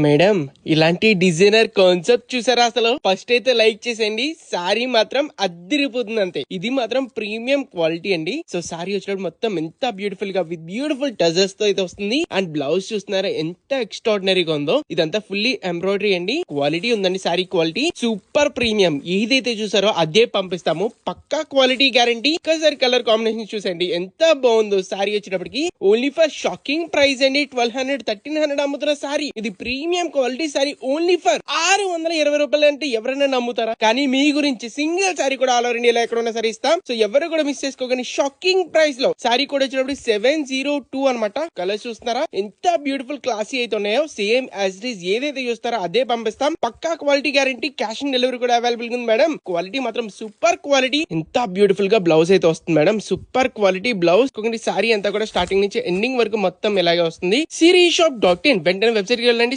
Madam ఇలాంటి designer concept చూసారా? అసలు ఫస్ట్ అయితే లైక్ చేసేయండి. సారీ మాత్రం అద్దిరిపోతుంది అంతే. ఇది మాత్రం ప్రీమియం క్వాలిటీ అండి. సో సారీ వచ్చినప్పుడు మొత్తం ఎంత బ్యూటిఫుల్ గా విత్ బ్యూటిఫుల్ టజర్స్ తో అయితే వస్తుంది. అండ్ బ్లౌజ్ చూస్తున్నారా ఎంత ఎక్స్ట్రాడినరీగా ఉందో. ఇదంతా ఫుల్లీ ఎంబ్రాయిడరీ అండి. క్వాలిటీ ఉందండి, సారీ క్వాలిటీ సూపర్ ప్రీమియం. ఏదైతే చూసారో అదే పంపిస్తాము, పక్కా క్వాలిటీ గ్యారంటీ. ఒకసారి కలర్ కాంబినేషన్ చూసండి ఎంత బాగుందో. సారీ వచ్చినప్పటికి ఓన్లీ ఫర్ షాకింగ్ ప్రైస్ అండి. 1200 1300 అమ్ముతున్న సారీ ఇది premium quality sorry only for 620 రూపాయలు. అంటే ఎవరైనా నమ్ముతారా? కానీ మీ గురించి సింగిల్ సారీ కూడా ఆల్ ఓవర్ ఇండియాలో ఎక్కడ ఉన్నా సరే ఇస్తాం. సో ఎవరు కూడా మిస్ చేసుకోకండి. షాకింగ్ ప్రైస్ లో సారీ కూడా వచ్చినప్పుడు 702 అనమాట. కలర్ చూస్తున్నారా ఎంత బ్యూటిఫుల్ క్లాసీ అయితే ఉన్నాయో. సేమ్ యాజ్ ఇట్ ఈస్ ఏదైతే చూస్తారో అదే పంపిస్తాం. పక్కా quality guarantee. Cash on delivery కూడా అవైలబుల్ ఉంది మేడం. క్వాలిటీ మాత్రం సూపర్ క్వాలిటీ. ఎంత బ్యూటిఫుల్ గా బ్లౌజ్ అయితే వస్తుంది madam. Super quality blouse. Sari అంతా కూడా స్టార్టింగ్ నుంచి ఎండింగ్ వరకు మొత్తం ఇలాగే వస్తుంది. సిరీషాప్.in వెంటనే వెబ్సైట్ కి వెళ్ళండి.